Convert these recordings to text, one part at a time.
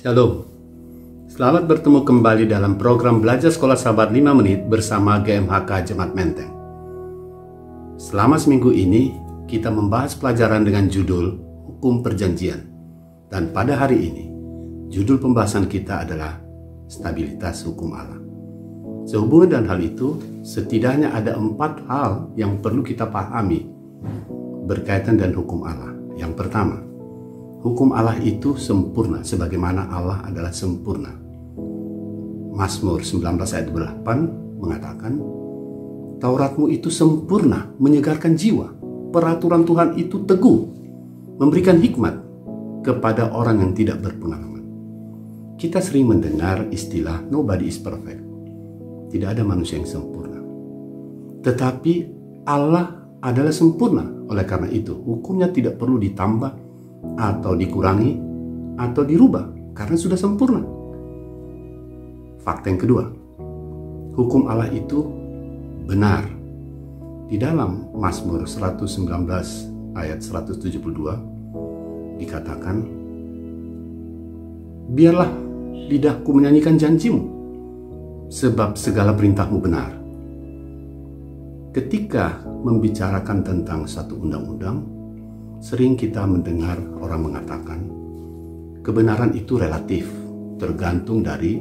Shalom. Selamat bertemu kembali dalam program Belajar Sekolah Sahabat 5 Menit bersama GMHK Jemaat Menteng. Selama seminggu ini, kita membahas pelajaran dengan judul Hukum Perjanjian. Dan pada hari ini, judul pembahasan kita adalah Stabilitas Hukum Allah. Sehubungan dengan hal itu, setidaknya ada 4 hal yang perlu kita pahami berkaitan dengan hukum Allah. Yang pertama, hukum Allah itu sempurna sebagaimana Allah adalah sempurna. Mazmur 19 ayat 8 mengatakan, Tauratmu itu sempurna, menyegarkan jiwa. Peraturan Tuhan itu teguh, memberikan hikmat kepada orang yang tidak berpengalaman. Kita sering mendengar istilah nobody is perfect. Tidak ada manusia yang sempurna. Tetapi Allah adalah sempurna. Oleh karena itu, hukumnya tidak perlu ditambah atau dikurangi atau dirubah karena sudah sempurna. Fakta yang kedua, hukum Allah itu benar. Di dalam Mazmur 119 ayat 172 dikatakan, biarlah lidahku menyanyikan janjimu, sebab segala perintahmu benar. Ketika membicarakan tentang satu undang-undang, sering kita mendengar orang mengatakan kebenaran itu relatif, tergantung dari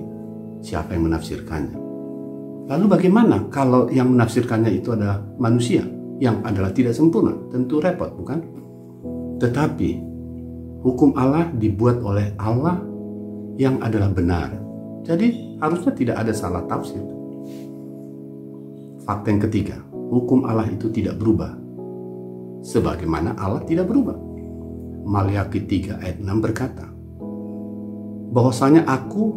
siapa yang menafsirkannya. Lalu bagaimana kalau yang menafsirkannya itu adalah manusia yang adalah tidak sempurna? Tentu repot, bukan? Tetapi hukum Allah dibuat oleh Allah yang adalah benar. Jadi harusnya tidak ada salah tafsir. Fakta yang ketiga, hukum Allah itu tidak berubah sebagaimana Allah tidak berubah. Maliaki 3 ayat 6 berkata, bahwasanya aku,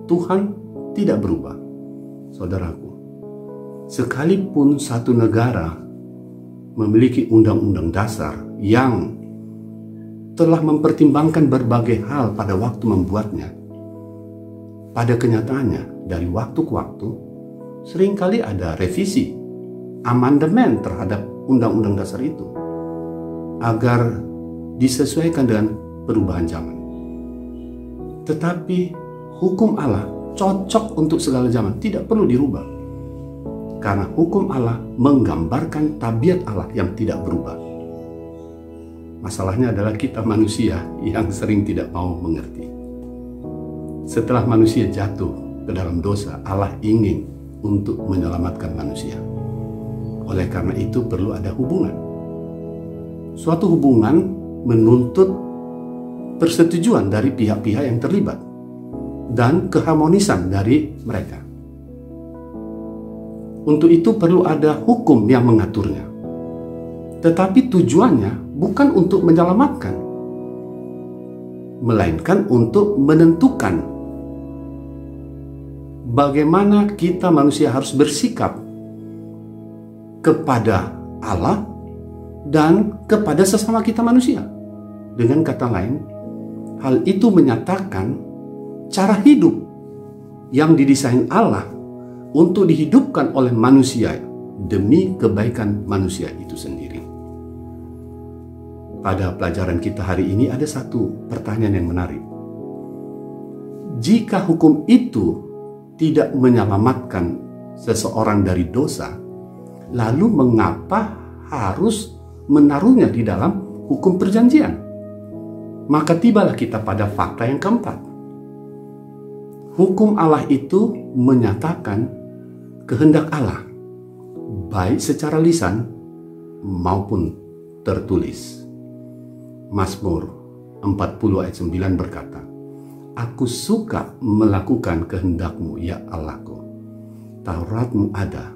Tuhan, tidak berubah. Saudaraku, sekalipun satu negara memiliki undang-undang dasar yang telah mempertimbangkan berbagai hal pada waktu membuatnya, pada kenyataannya dari waktu ke waktu seringkali ada revisi, amandemen terhadap undang-undang dasar itu agar disesuaikan dengan perubahan zaman. Tetapi hukum Allah cocok untuk segala zaman, tidak perlu dirubah. Karena hukum Allah menggambarkan tabiat Allah yang tidak berubah. Masalahnya adalah kita manusia yang sering tidak mau mengerti. Setelah manusia jatuh ke dalam dosa, Allah ingin untuk menyelamatkan manusia. Oleh karena itu perlu ada hubungan. Suatu hubungan menuntut persetujuan dari pihak-pihak yang terlibat dan keharmonisan dari mereka. Untuk itu perlu ada hukum yang mengaturnya. Tetapi tujuannya bukan untuk menyelamatkan, melainkan untuk menentukan bagaimana kita manusia harus bersikap kepada Allah dan kepada sesama kita manusia. Dengan kata lain, hal itu menyatakan cara hidup yang didesain Allah untuk dihidupkan oleh manusia demi kebaikan manusia itu sendiri. Pada pelajaran kita hari ini ada satu pertanyaan yang menarik. Jika hukum itu tidak menyelamatkan seseorang dari dosa, lalu mengapa harus menaruhnya di dalam hukum perjanjian? Maka tibalah kita pada fakta yang keempat. Hukum Allah itu menyatakan kehendak Allah, baik secara lisan maupun tertulis. Mazmur 40 ayat 9 berkata, Aku suka melakukan kehendak-Mu, ya Allahku. Taurat-Mu ada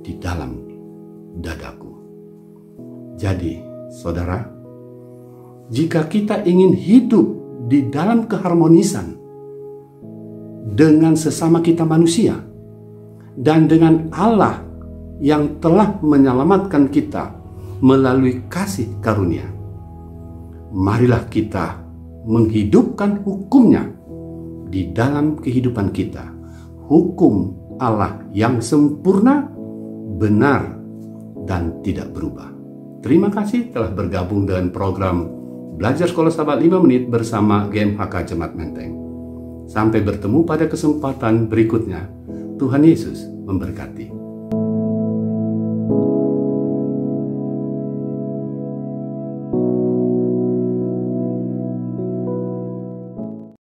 di dalam dadaku. Jadi, saudara, jika kita ingin hidup di dalam keharmonisan dengan sesama kita manusia dan dengan Allah yang telah menyelamatkan kita melalui kasih karunia, marilah kita menghidupkan hukumnya di dalam kehidupan kita. Hukum Allah yang sempurna, benar, dan tidak berubah. Terima kasih telah bergabung dengan program Belajar Sekolah Sahabat 5 Menit bersama GMHK Jemaat Menteng. Sampai bertemu pada kesempatan berikutnya. Tuhan Yesus memberkati.